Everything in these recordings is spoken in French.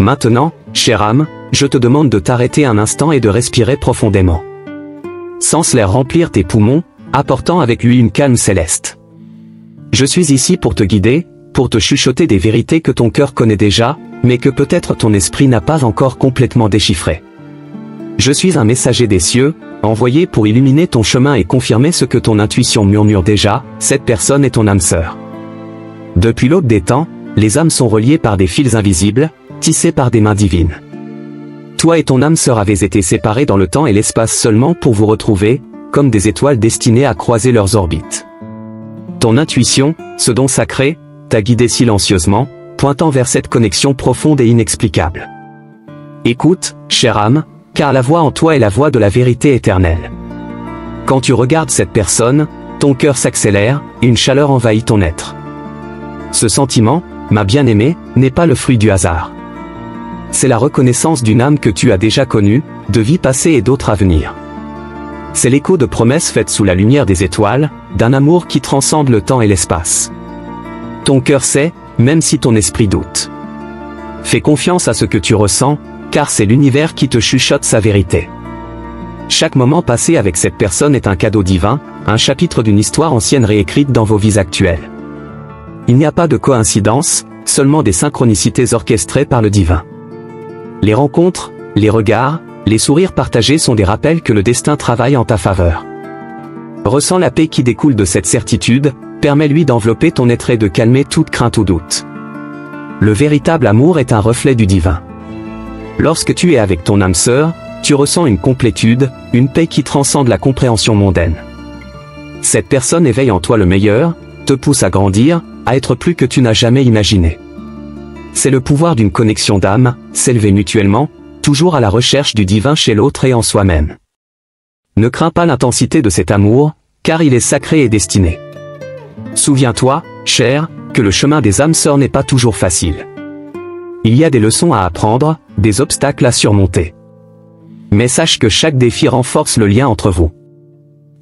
Maintenant, chère âme, je te demande de t'arrêter un instant et de respirer profondément. Sens l'air remplir tes poumons, apportant avec lui une calme céleste. Je suis ici pour te guider, pour te chuchoter des vérités que ton cœur connaît déjà, mais que peut-être ton esprit n'a pas encore complètement déchiffrées. Je suis un messager des cieux, envoyé pour illuminer ton chemin et confirmer ce que ton intuition murmure déjà, cette personne est ton âme sœur. Depuis l'aube des temps, les âmes sont reliées par des fils invisibles, tissés par des mains divines. Toi et ton âme sœur avez été séparés dans le temps et l'espace seulement pour vous retrouver, comme des étoiles destinées à croiser leurs orbites. Ton intuition, ce don sacré, t'a guidé silencieusement, pointant vers cette connexion profonde et inexplicable. Écoute, chère âme, car la voix en toi est la voix de la vérité éternelle. Quand tu regardes cette personne, ton cœur s'accélère, et une chaleur envahit ton être. Ce sentiment, ma bien-aimée, n'est pas le fruit du hasard. C'est la reconnaissance d'une âme que tu as déjà connue, de vies passées et d'autres à venir. C'est l'écho de promesses faites sous la lumière des étoiles, d'un amour qui transcende le temps et l'espace. Ton cœur sait, même si ton esprit doute. Fais confiance à ce que tu ressens, car c'est l'univers qui te chuchote sa vérité. Chaque moment passé avec cette personne est un cadeau divin, un chapitre d'une histoire ancienne réécrite dans vos vies actuelles. Il n'y a pas de coïncidence, seulement des synchronicités orchestrées par le divin. Les rencontres, les regards, les sourires partagés sont des rappels que le destin travaille en ta faveur. Ressens la paix qui découle de cette certitude, permets-lui d'envelopper ton être et de calmer toute crainte ou doute. Le véritable amour est un reflet du divin. Lorsque tu es avec ton âme sœur, tu ressens une complétude, une paix qui transcende la compréhension mondaine. Cette personne éveille en toi le meilleur, te pousse à grandir, à être plus que tu n'as jamais imaginé. C'est le pouvoir d'une connexion d'âme, s'élever mutuellement, toujours à la recherche du divin chez l'autre et en soi-même. Ne crains pas l'intensité de cet amour, car il est sacré et destiné. Souviens-toi, cher, que le chemin des âmes sœurs n'est pas toujours facile. Il y a des leçons à apprendre, des obstacles à surmonter. Mais sache que chaque défi renforce le lien entre vous.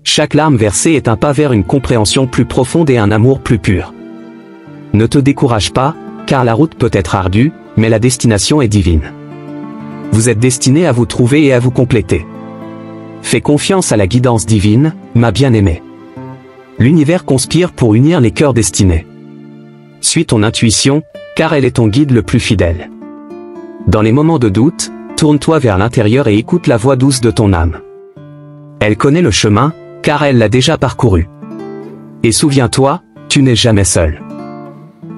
Chaque larme versée est un pas vers une compréhension plus profonde et un amour plus pur. Ne te décourage pas, car la route peut être ardue, mais la destination est divine. Vous êtes destinés à vous trouver et à vous compléter. Fais confiance à la guidance divine, ma bien-aimée. L'univers conspire pour unir les cœurs destinés. Suis ton intuition, car elle est ton guide le plus fidèle. Dans les moments de doute, tourne-toi vers l'intérieur et écoute la voix douce de ton âme. Elle connaît le chemin, car elle l'a déjà parcouru. Et souviens-toi, tu n'es jamais seul.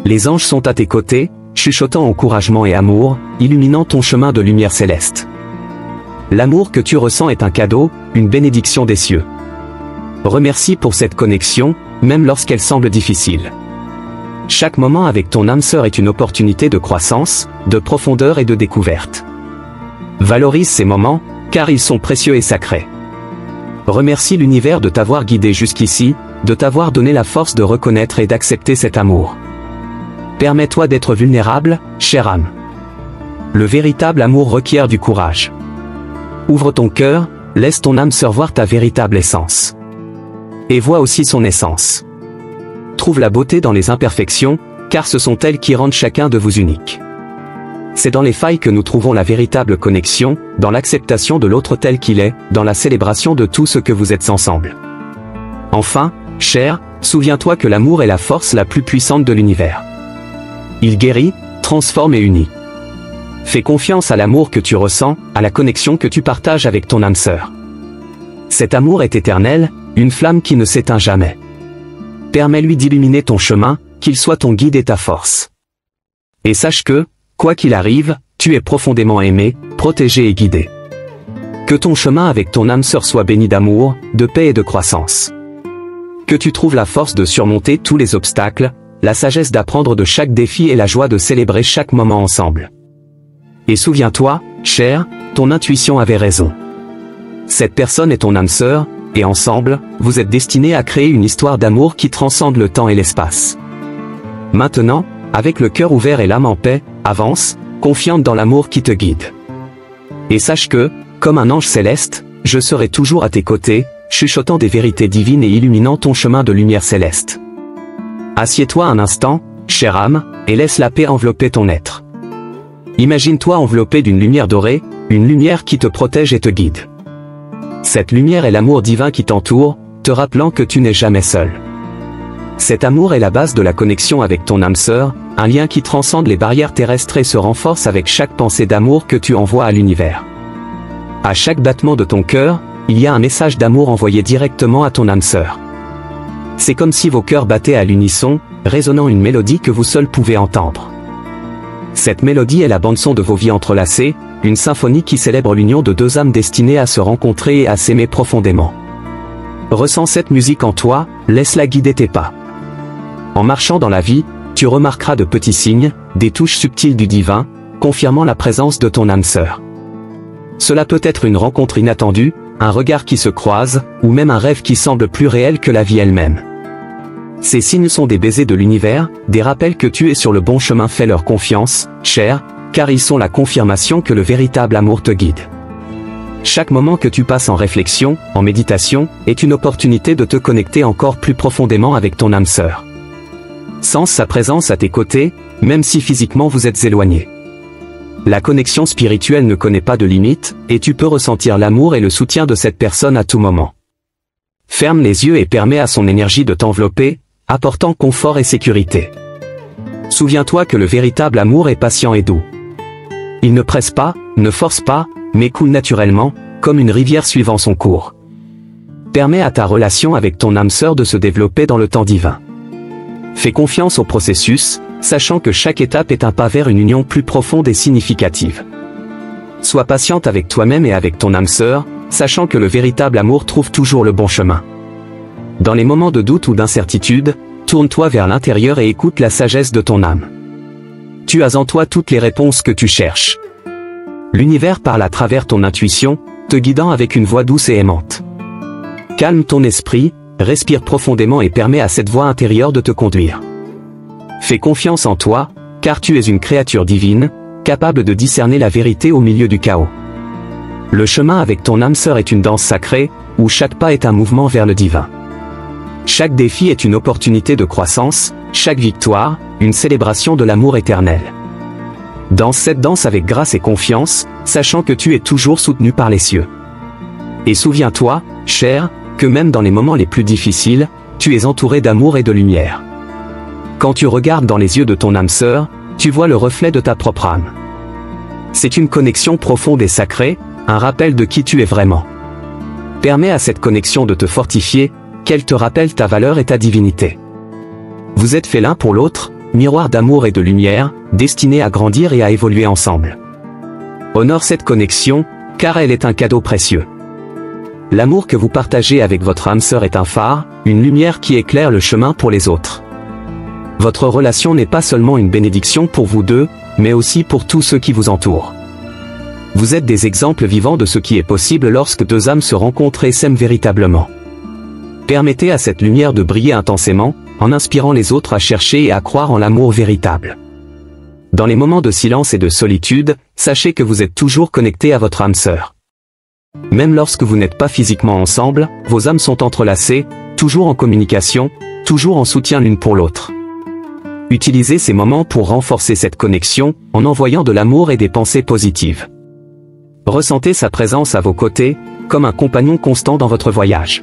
Les anges sont à tes côtés, chuchotant encouragement et amour, illuminant ton chemin de lumière céleste. L'amour que tu ressens est un cadeau, une bénédiction des cieux. Remercie pour cette connexion, même lorsqu'elle semble difficile. Chaque moment avec ton âme sœur est une opportunité de croissance, de profondeur et de découverte. Valorise ces moments, car ils sont précieux et sacrés. Remercie l'univers de t'avoir guidé jusqu'ici, de t'avoir donné la force de reconnaître et d'accepter cet amour. Permets-toi d'être vulnérable, chère âme. Le véritable amour requiert du courage. Ouvre ton cœur, laisse ton âme sœur voir ta véritable essence. Et vois aussi son essence. Trouve la beauté dans les imperfections, car ce sont elles qui rendent chacun de vous unique. C'est dans les failles que nous trouvons la véritable connexion, dans l'acceptation de l'autre tel qu'il est, dans la célébration de tout ce que vous êtes ensemble. Enfin, cher, souviens-toi que l'amour est la force la plus puissante de l'univers. Il guérit, transforme et unit. Fais confiance à l'amour que tu ressens, à la connexion que tu partages avec ton âme sœur. Cet amour est éternel, une flamme qui ne s'éteint jamais. Permets-lui d'illuminer ton chemin, qu'il soit ton guide et ta force. Et sache que, quoi qu'il arrive, tu es profondément aimé, protégé et guidé. Que ton chemin avec ton âme sœur soit béni d'amour, de paix et de croissance. Que tu trouves la force de surmonter tous les obstacles, la sagesse d'apprendre de chaque défi et la joie de célébrer chaque moment ensemble. Et souviens-toi, cher, ton intuition avait raison. Cette personne est ton âme sœur, et ensemble, vous êtes destinés à créer une histoire d'amour qui transcende le temps et l'espace. Maintenant, avec le cœur ouvert et l'âme en paix, avance, confiante dans l'amour qui te guide. Et sache que, comme un ange céleste, je serai toujours à tes côtés, chuchotant des vérités divines et illuminant ton chemin de lumière céleste. Assieds-toi un instant, chère âme, et laisse la paix envelopper ton être. Imagine-toi enveloppé d'une lumière dorée, une lumière qui te protège et te guide. Cette lumière est l'amour divin qui t'entoure, te rappelant que tu n'es jamais seul. Cet amour est la base de la connexion avec ton âme sœur, un lien qui transcende les barrières terrestres et se renforce avec chaque pensée d'amour que tu envoies à l'univers. À chaque battement de ton cœur, il y a un message d'amour envoyé directement à ton âme sœur. C'est comme si vos cœurs battaient à l'unisson, résonnant une mélodie que vous seul pouvez entendre. Cette mélodie est la bande-son de vos vies entrelacées, une symphonie qui célèbre l'union de deux âmes destinées à se rencontrer et à s'aimer profondément. Ressens cette musique en toi, laisse-la guider tes pas. En marchant dans la vie, tu remarqueras de petits signes, des touches subtiles du divin, confirmant la présence de ton âme sœur. Cela peut être une rencontre inattendue, un regard qui se croise, ou même un rêve qui semble plus réel que la vie elle-même. Ces signes sont des baisers de l'univers, des rappels que tu es sur le bon chemin. Fais-leur confiance, cher, car ils sont la confirmation que le véritable amour te guide. Chaque moment que tu passes en réflexion, en méditation, est une opportunité de te connecter encore plus profondément avec ton âme sœur. Sens sa présence à tes côtés, même si physiquement vous êtes éloignés. La connexion spirituelle ne connaît pas de limites, et tu peux ressentir l'amour et le soutien de cette personne à tout moment. Ferme les yeux et permets à son énergie de t'envelopper, apportant confort et sécurité. Souviens-toi que le véritable amour est patient et doux. Il ne presse pas, ne force pas, mais coule naturellement, comme une rivière suivant son cours. Permets à ta relation avec ton âme sœur de se développer dans le temps divin. Fais confiance au processus, sachant que chaque étape est un pas vers une union plus profonde et significative. Sois patiente avec toi-même et avec ton âme sœur, sachant que le véritable amour trouve toujours le bon chemin. Dans les moments de doute ou d'incertitude, tourne-toi vers l'intérieur et écoute la sagesse de ton âme. Tu as en toi toutes les réponses que tu cherches. L'univers parle à travers ton intuition, te guidant avec une voix douce et aimante. Calme ton esprit, respire profondément et permets à cette voix intérieure de te conduire. Fais confiance en toi, car tu es une créature divine, capable de discerner la vérité au milieu du chaos. Le chemin avec ton âme sœur est une danse sacrée, où chaque pas est un mouvement vers le divin. Chaque défi est une opportunité de croissance, chaque victoire, une célébration de l'amour éternel. Danse cette danse avec grâce et confiance, sachant que tu es toujours soutenu par les cieux. Et souviens-toi, cher, que même dans les moments les plus difficiles, tu es entouré d'amour et de lumière. Quand tu regardes dans les yeux de ton âme sœur, tu vois le reflet de ta propre âme. C'est une connexion profonde et sacrée, un rappel de qui tu es vraiment. Permets à cette connexion de te fortifier, qu'elle te rappelle ta valeur et ta divinité. Vous êtes faits l'un pour l'autre, miroir d'amour et de lumière, destinés à grandir et à évoluer ensemble. Honore cette connexion, car elle est un cadeau précieux. L'amour que vous partagez avec votre âme sœur est un phare, une lumière qui éclaire le chemin pour les autres. Votre relation n'est pas seulement une bénédiction pour vous deux, mais aussi pour tous ceux qui vous entourent. Vous êtes des exemples vivants de ce qui est possible lorsque deux âmes se rencontrent et s'aiment véritablement. Permettez à cette lumière de briller intensément, en inspirant les autres à chercher et à croire en l'amour véritable. Dans les moments de silence et de solitude, sachez que vous êtes toujours connectés à votre âme sœur. Même lorsque vous n'êtes pas physiquement ensemble, vos âmes sont entrelacées, toujours en communication, toujours en soutien l'une pour l'autre. Utilisez ces moments pour renforcer cette connexion, en envoyant de l'amour et des pensées positives. Ressentez sa présence à vos côtés, comme un compagnon constant dans votre voyage.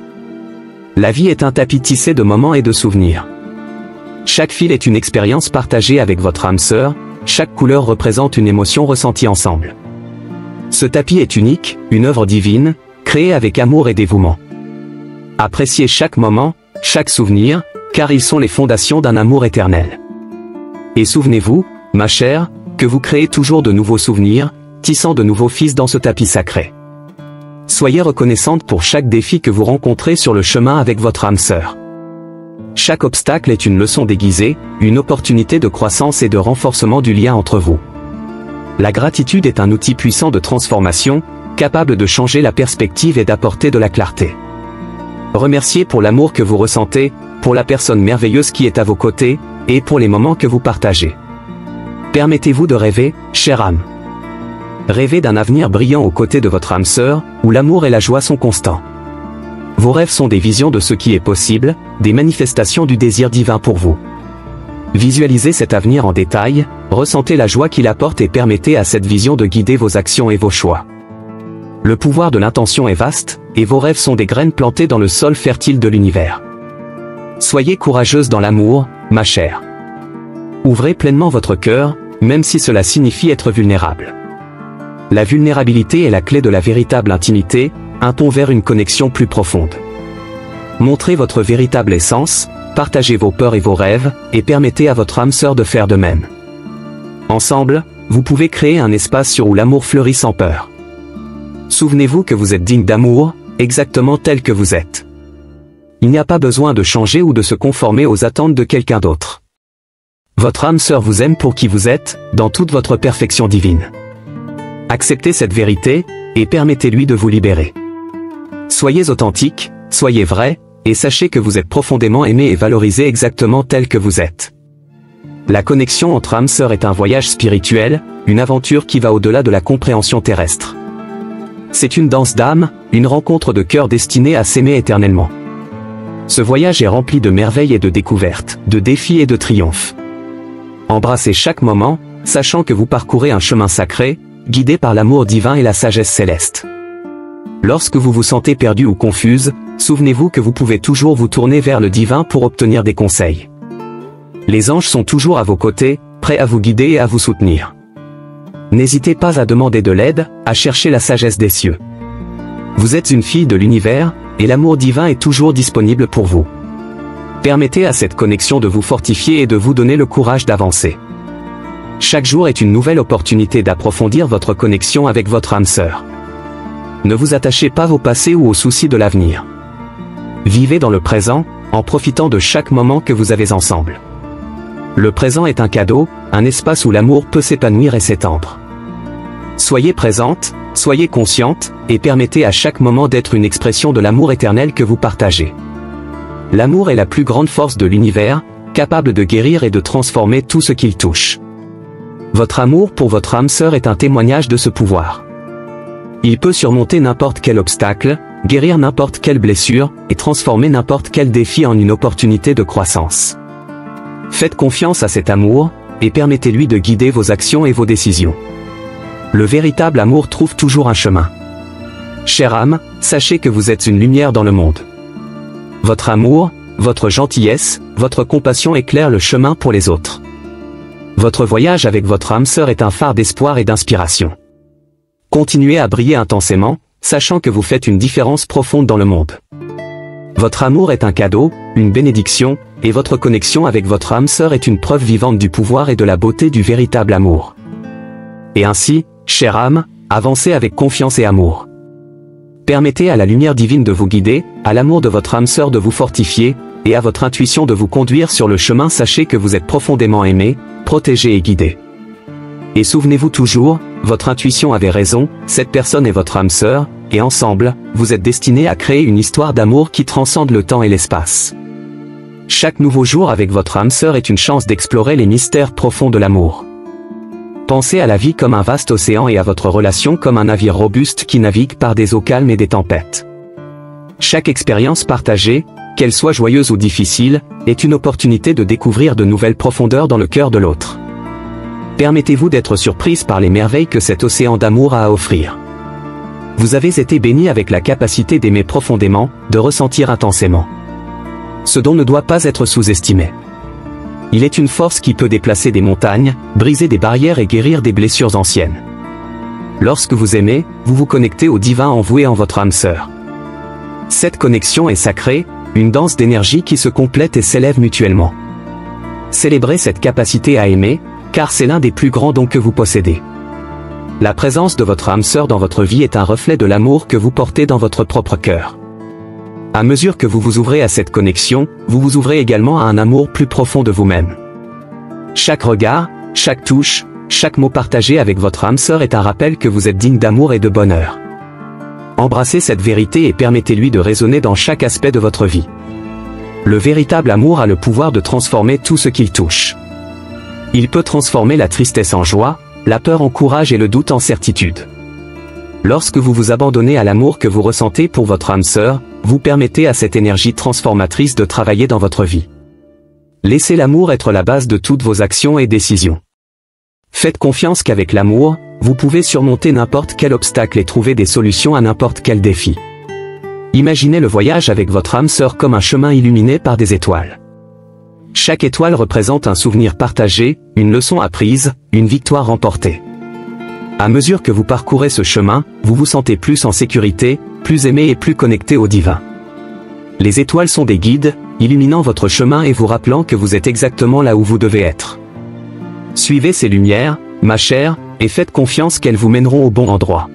La vie est un tapis tissé de moments et de souvenirs. Chaque fil est une expérience partagée avec votre âme sœur, chaque couleur représente une émotion ressentie ensemble. Ce tapis est unique, une œuvre divine, créée avec amour et dévouement. Appréciez chaque moment, chaque souvenir, car ils sont les fondations d'un amour éternel. Et souvenez-vous, ma chère, que vous créez toujours de nouveaux souvenirs, tissant de nouveaux fils dans ce tapis sacré. Soyez reconnaissante pour chaque défi que vous rencontrez sur le chemin avec votre âme sœur. Chaque obstacle est une leçon déguisée, une opportunité de croissance et de renforcement du lien entre vous. La gratitude est un outil puissant de transformation, capable de changer la perspective et d'apporter de la clarté. Remerciez pour l'amour que vous ressentez, pour la personne merveilleuse qui est à vos côtés, et pour les moments que vous partagez. Permettez-vous de rêver, chère âme. Rêvez d'un avenir brillant aux côtés de votre âme sœur, où l'amour et la joie sont constants. Vos rêves sont des visions de ce qui est possible, des manifestations du désir divin pour vous. Visualisez cet avenir en détail, ressentez la joie qu'il apporte et permettez à cette vision de guider vos actions et vos choix. Le pouvoir de l'intention est vaste, et vos rêves sont des graines plantées dans le sol fertile de l'univers. Soyez courageuse dans l'amour, ma chère. Ouvrez pleinement votre cœur, même si cela signifie être vulnérable. La vulnérabilité est la clé de la véritable intimité, un pont vers une connexion plus profonde. Montrez votre véritable essence, partagez vos peurs et vos rêves, et permettez à votre âme sœur de faire de même. Ensemble, vous pouvez créer un espace où l'amour fleurit sans peur. Souvenez-vous que vous êtes digne d'amour, exactement tel que vous êtes. Il n'y a pas besoin de changer ou de se conformer aux attentes de quelqu'un d'autre. Votre âme sœur vous aime pour qui vous êtes, dans toute votre perfection divine. Acceptez cette vérité, et permettez-lui de vous libérer. Soyez authentique, soyez vrai, et sachez que vous êtes profondément aimé et valorisé exactement tel que vous êtes. La connexion entre âmes sœurs est un voyage spirituel, une aventure qui va au-delà de la compréhension terrestre. C'est une danse d'âme, une rencontre de cœur destinée à s'aimer éternellement. Ce voyage est rempli de merveilles et de découvertes, de défis et de triomphes. Embrassez chaque moment, sachant que vous parcourez un chemin sacré, guidé par l'amour divin et la sagesse céleste. Lorsque vous vous sentez perdu ou confuse, souvenez-vous que vous pouvez toujours vous tourner vers le divin pour obtenir des conseils. Les anges sont toujours à vos côtés, prêts à vous guider et à vous soutenir. N'hésitez pas à demander de l'aide, à chercher la sagesse des cieux. Vous êtes une fille de l'univers, et l'amour divin est toujours disponible pour vous. Permettez à cette connexion de vous fortifier et de vous donner le courage d'avancer. Chaque jour est une nouvelle opportunité d'approfondir votre connexion avec votre âme sœur. Ne vous attachez pas au passé ou aux soucis de l'avenir. Vivez dans le présent, en profitant de chaque moment que vous avez ensemble. Le présent est un cadeau, un espace où l'amour peut s'épanouir et s'étendre. Soyez présente, soyez consciente, et permettez à chaque moment d'être une expression de l'amour éternel que vous partagez. L'amour est la plus grande force de l'univers, capable de guérir et de transformer tout ce qu'il touche. Votre amour pour votre âme sœur est un témoignage de ce pouvoir. Il peut surmonter n'importe quel obstacle, guérir n'importe quelle blessure, et transformer n'importe quel défi en une opportunité de croissance. Faites confiance à cet amour, et permettez-lui de guider vos actions et vos décisions. Le véritable amour trouve toujours un chemin. Chère âme, sachez que vous êtes une lumière dans le monde. Votre amour, votre gentillesse, votre compassion éclairent le chemin pour les autres. Votre voyage avec votre âme sœur est un phare d'espoir et d'inspiration. Continuez à briller intensément, sachant que vous faites une différence profonde dans le monde. Votre amour est un cadeau, une bénédiction, et votre connexion avec votre âme sœur est une preuve vivante du pouvoir et de la beauté du véritable amour. Et ainsi, chère âme, avancez avec confiance et amour. Permettez à la lumière divine de vous guider, à l'amour de votre âme sœur de vous fortifier, et à votre intuition de vous conduire sur le chemin. Sachez que vous êtes profondément aimé, protégé et guidé. Et souvenez-vous toujours, votre intuition avait raison, cette personne est votre âme sœur, et ensemble, vous êtes destinés à créer une histoire d'amour qui transcende le temps et l'espace. Chaque nouveau jour avec votre âme sœur est une chance d'explorer les mystères profonds de l'amour. Pensez à la vie comme un vaste océan et à votre relation comme un navire robuste qui navigue par des eaux calmes et des tempêtes. Chaque expérience partagée, qu'elle soit joyeuse ou difficile, est une opportunité de découvrir de nouvelles profondeurs dans le cœur de l'autre. Permettez-vous d'être surprise par les merveilles que cet océan d'amour a à offrir. Vous avez été béni avec la capacité d'aimer profondément, de ressentir intensément. Ce don ne doit pas être sous-estimé. Il est une force qui peut déplacer des montagnes, briser des barrières et guérir des blessures anciennes. Lorsque vous aimez, vous vous connectez au divin en vous et en votre âme sœur. Cette connexion est sacrée, une danse d'énergie qui se complète et s'élève mutuellement. Célébrez cette capacité à aimer, car c'est l'un des plus grands dons que vous possédez. La présence de votre âme sœur dans votre vie est un reflet de l'amour que vous portez dans votre propre cœur. À mesure que vous vous ouvrez à cette connexion, vous vous ouvrez également à un amour plus profond de vous-même. Chaque regard, chaque touche, chaque mot partagé avec votre âme sœur est un rappel que vous êtes digne d'amour et de bonheur. Embrassez cette vérité et permettez-lui de résonner dans chaque aspect de votre vie. Le véritable amour a le pouvoir de transformer tout ce qu'il touche. Il peut transformer la tristesse en joie, la peur en courage et le doute en certitude. Lorsque vous vous abandonnez à l'amour que vous ressentez pour votre âme sœur, vous permettez à cette énergie transformatrice de travailler dans votre vie. laissez l'amour être la base de toutes vos actions et décisions. Faites confiance qu'avec l'amour, vous pouvez surmonter n'importe quel obstacle et trouver des solutions à n'importe quel défi. Imaginez le voyage avec votre âme sœur comme un chemin illuminé par des étoiles. Chaque étoile représente un souvenir partagé, une leçon apprise, une victoire remportée. À mesure que vous parcourez ce chemin, vous vous sentez plus en sécurité, plus aimé et plus connecté au divin. Les étoiles sont des guides, illuminant votre chemin et vous rappelant que vous êtes exactement là où vous devez être. Suivez ces lumières, ma chère, et faites confiance qu'elles vous mèneront au bon endroit.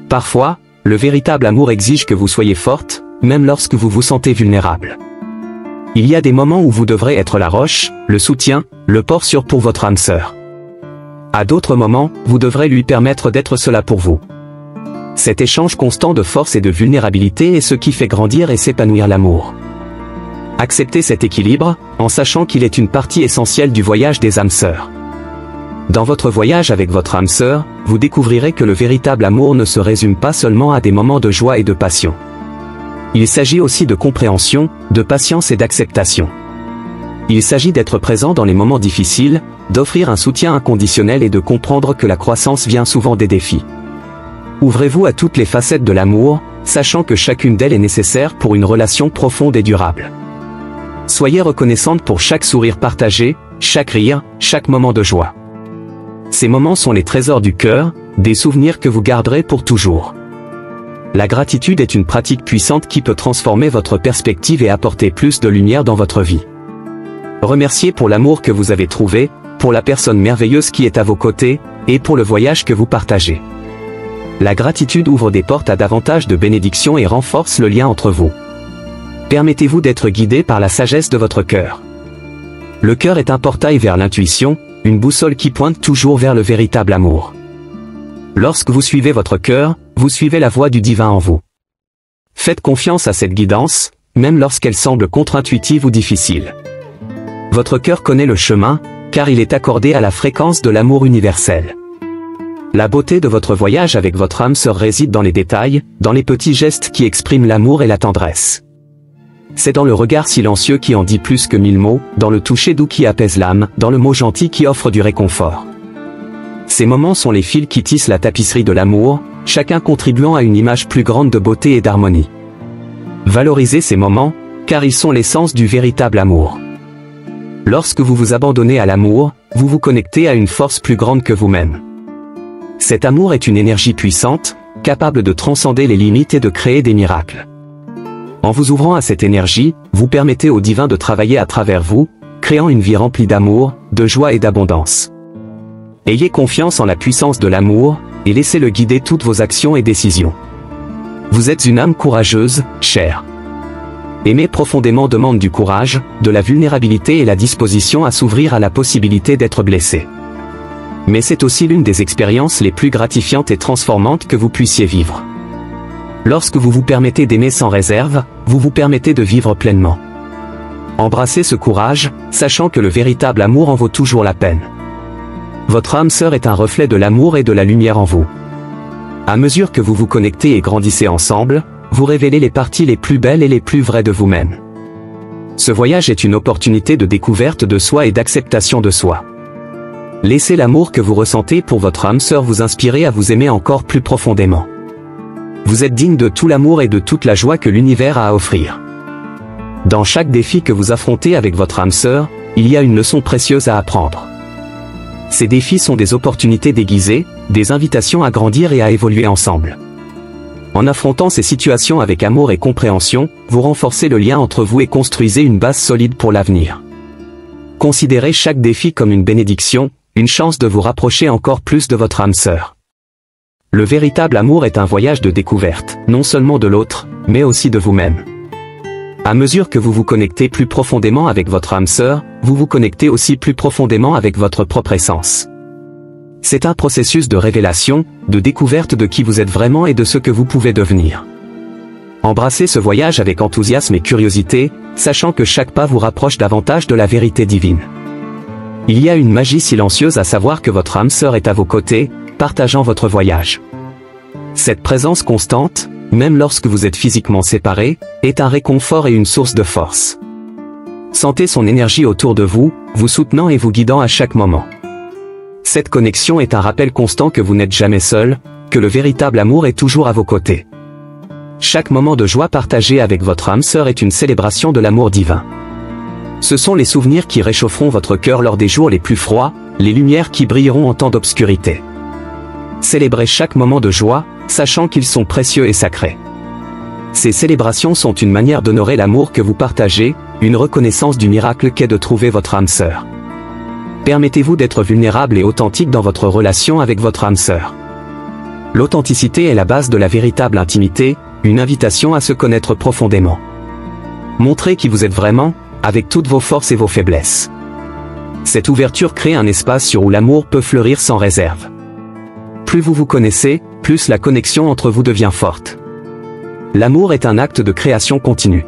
Parfois, le véritable amour exige que vous soyez forte, même lorsque vous vous sentez vulnérable. Il y a des moments où vous devrez être la roche, le soutien, le port sûr pour votre âme sœur. À d'autres moments, vous devrez lui permettre d'être cela pour vous. Cet échange constant de force et de vulnérabilité est ce qui fait grandir et s'épanouir l'amour. Acceptez cet équilibre, en sachant qu'il est une partie essentielle du voyage des âmes sœurs. Dans votre voyage avec votre âme sœur, vous découvrirez que le véritable amour ne se résume pas seulement à des moments de joie et de passion. Il s'agit aussi de compréhension, de patience et d'acceptation. Il s'agit d'être présent dans les moments difficiles, d'offrir un soutien inconditionnel et de comprendre que la croissance vient souvent des défis. Ouvrez-vous à toutes les facettes de l'amour, sachant que chacune d'elles est nécessaire pour une relation profonde et durable. Soyez reconnaissante pour chaque sourire partagé, chaque rire, chaque moment de joie. Ces moments sont les trésors du cœur, des souvenirs que vous garderez pour toujours. La gratitude est une pratique puissante qui peut transformer votre perspective et apporter plus de lumière dans votre vie. Remerciez pour l'amour que vous avez trouvé, pour la personne merveilleuse qui est à vos côtés, et pour le voyage que vous partagez. La gratitude ouvre des portes à davantage de bénédictions et renforce le lien entre vous. Permettez-vous d'être guidé par la sagesse de votre cœur. Le cœur est un portail vers l'intuition, une boussole qui pointe toujours vers le véritable amour. Lorsque vous suivez votre cœur, vous suivez la voie du divin en vous. Faites confiance à cette guidance, même lorsqu'elle semble contre-intuitive ou difficile. Votre cœur connaît le chemin, car il est accordé à la fréquence de l'amour universel. La beauté de votre voyage avec votre âme sœur réside dans les détails, dans les petits gestes qui expriment l'amour et la tendresse. C'est dans le regard silencieux qui en dit plus que 1000 mots, dans le toucher doux qui apaise l'âme, dans le mot gentil qui offre du réconfort. Ces moments sont les fils qui tissent la tapisserie de l'amour, chacun contribuant à une image plus grande de beauté et d'harmonie. Valorisez ces moments, car ils sont l'essence du véritable amour. Lorsque vous vous abandonnez à l'amour, vous vous connectez à une force plus grande que vous-même. Cet amour est une énergie puissante, capable de transcender les limites et de créer des miracles. En vous ouvrant à cette énergie, vous permettez au divin de travailler à travers vous, créant une vie remplie d'amour, de joie et d'abondance. Ayez confiance en la puissance de l'amour, et laissez-le guider toutes vos actions et décisions. Vous êtes une âme courageuse, chère. Aimer profondément demande du courage, de la vulnérabilité et la disposition à s'ouvrir à la possibilité d'être blessé. Mais c'est aussi l'une des expériences les plus gratifiantes et transformantes que vous puissiez vivre. Lorsque vous vous permettez d'aimer sans réserve, vous vous permettez de vivre pleinement. Embrassez ce courage, sachant que le véritable amour en vaut toujours la peine. Votre âme sœur est un reflet de l'amour et de la lumière en vous. À mesure que vous vous connectez et grandissez ensemble, vous révélez les parties les plus belles et les plus vraies de vous-même. Ce voyage est une opportunité de découverte de soi et d'acceptation de soi. Laissez l'amour que vous ressentez pour votre âme sœur vous inspirer à vous aimer encore plus profondément. Vous êtes digne de tout l'amour et de toute la joie que l'univers a à offrir. Dans chaque défi que vous affrontez avec votre âme sœur, il y a une leçon précieuse à apprendre. Ces défis sont des opportunités déguisées, des invitations à grandir et à évoluer ensemble. En affrontant ces situations avec amour et compréhension, vous renforcez le lien entre vous et construisez une base solide pour l'avenir. Considérez chaque défi comme une bénédiction, une chance de vous rapprocher encore plus de votre âme sœur. Le véritable amour est un voyage de découverte, non seulement de l'autre, mais aussi de vous-même. À mesure que vous vous connectez plus profondément avec votre âme sœur, vous vous connectez aussi plus profondément avec votre propre essence. C'est un processus de révélation, de découverte de qui vous êtes vraiment et de ce que vous pouvez devenir. Embrassez ce voyage avec enthousiasme et curiosité, sachant que chaque pas vous rapproche davantage de la vérité divine. Il y a une magie silencieuse à savoir que votre âme sœur est à vos côtés, partageant votre voyage. Cette présence constante, même lorsque vous êtes physiquement séparés, est un réconfort et une source de force. Sentez son énergie autour de vous, vous soutenant et vous guidant à chaque moment. Cette connexion est un rappel constant que vous n'êtes jamais seul, que le véritable amour est toujours à vos côtés. Chaque moment de joie partagé avec votre âme sœur est une célébration de l'amour divin. Ce sont les souvenirs qui réchaufferont votre cœur lors des jours les plus froids, les lumières qui brilleront en temps d'obscurité. Célébrez chaque moment de joie, sachant qu'ils sont précieux et sacrés. Ces célébrations sont une manière d'honorer l'amour que vous partagez, une reconnaissance du miracle qu'est de trouver votre âme sœur. Permettez-vous d'être vulnérable et authentique dans votre relation avec votre âme sœur. L'authenticité est la base de la véritable intimité, une invitation à se connaître profondément. Montrez qui vous êtes vraiment, avec toutes vos forces et vos faiblesses. Cette ouverture crée un espace sur où l'amour peut fleurir sans réserve. Plus vous vous connaissez, plus la connexion entre vous devient forte. L'amour est un acte de création continue.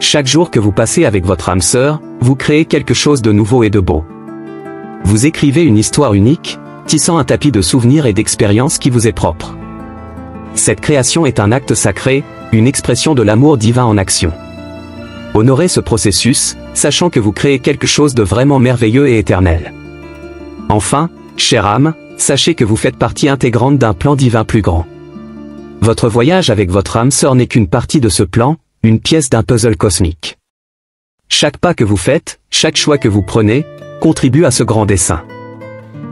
Chaque jour que vous passez avec votre âme sœur, vous créez quelque chose de nouveau et de beau. Vous écrivez une histoire unique, tissant un tapis de souvenirs et d'expériences qui vous est propre. Cette création est un acte sacré, une expression de l'amour divin en action. Honorez ce processus, sachant que vous créez quelque chose de vraiment merveilleux et éternel. Enfin, chère âme, sachez que vous faites partie intégrante d'un plan divin plus grand. Votre voyage avec votre âme sœur n'est qu'une partie de ce plan, une pièce d'un puzzle cosmique. Chaque pas que vous faites, chaque choix que vous prenez, contribue à ce grand dessein.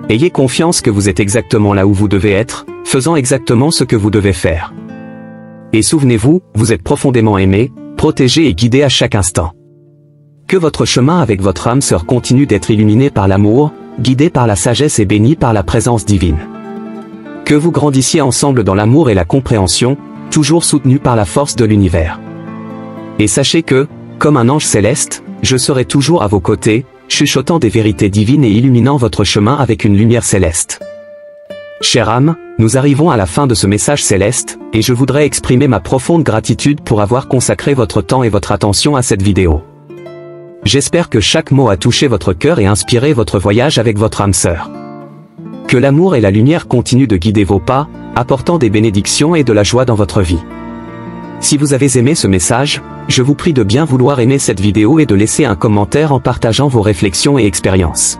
Ayez confiance que vous êtes exactement là où vous devez être, faisant exactement ce que vous devez faire. Et souvenez-vous, vous êtes profondément aimé, protégé et guidé à chaque instant. Que votre chemin avec votre âme sœur continue d'être illuminé par l'amour, guidé par la sagesse et béni par la présence divine. Que vous grandissiez ensemble dans l'amour et la compréhension, toujours soutenus par la force de l'univers. Et sachez que, comme un ange céleste, je serai toujours à vos côtés, chuchotant des vérités divines et illuminant votre chemin avec une lumière céleste. Chère âme, nous arrivons à la fin de ce message céleste, et je voudrais exprimer ma profonde gratitude pour avoir consacré votre temps et votre attention à cette vidéo. J'espère que chaque mot a touché votre cœur et inspiré votre voyage avec votre âme sœur. Que l'amour et la lumière continuent de guider vos pas, apportant des bénédictions et de la joie dans votre vie. Si vous avez aimé ce message, je vous prie de bien vouloir aimer cette vidéo et de laisser un commentaire en partageant vos réflexions et expériences.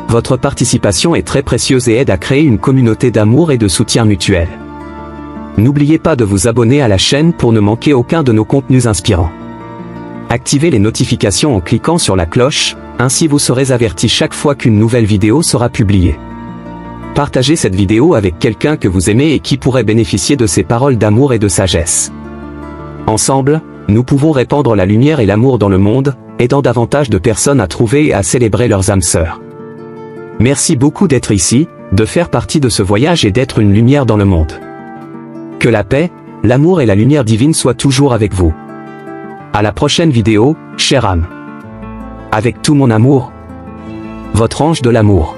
Votre participation est très précieuse et aide à créer une communauté d'amour et de soutien mutuel. N'oubliez pas de vous abonner à la chaîne pour ne manquer aucun de nos contenus inspirants. Activez les notifications en cliquant sur la cloche, ainsi vous serez averti chaque fois qu'une nouvelle vidéo sera publiée. Partagez cette vidéo avec quelqu'un que vous aimez et qui pourrait bénéficier de ces paroles d'amour et de sagesse. Ensemble, nous pouvons répandre la lumière et l'amour dans le monde, aidant davantage de personnes à trouver et à célébrer leurs âmes sœurs. Merci beaucoup d'être ici, de faire partie de ce voyage et d'être une lumière dans le monde. Que la paix, l'amour et la lumière divine soient toujours avec vous. À la prochaine vidéo, chère âme. Avec tout mon amour, votre ange de l'amour.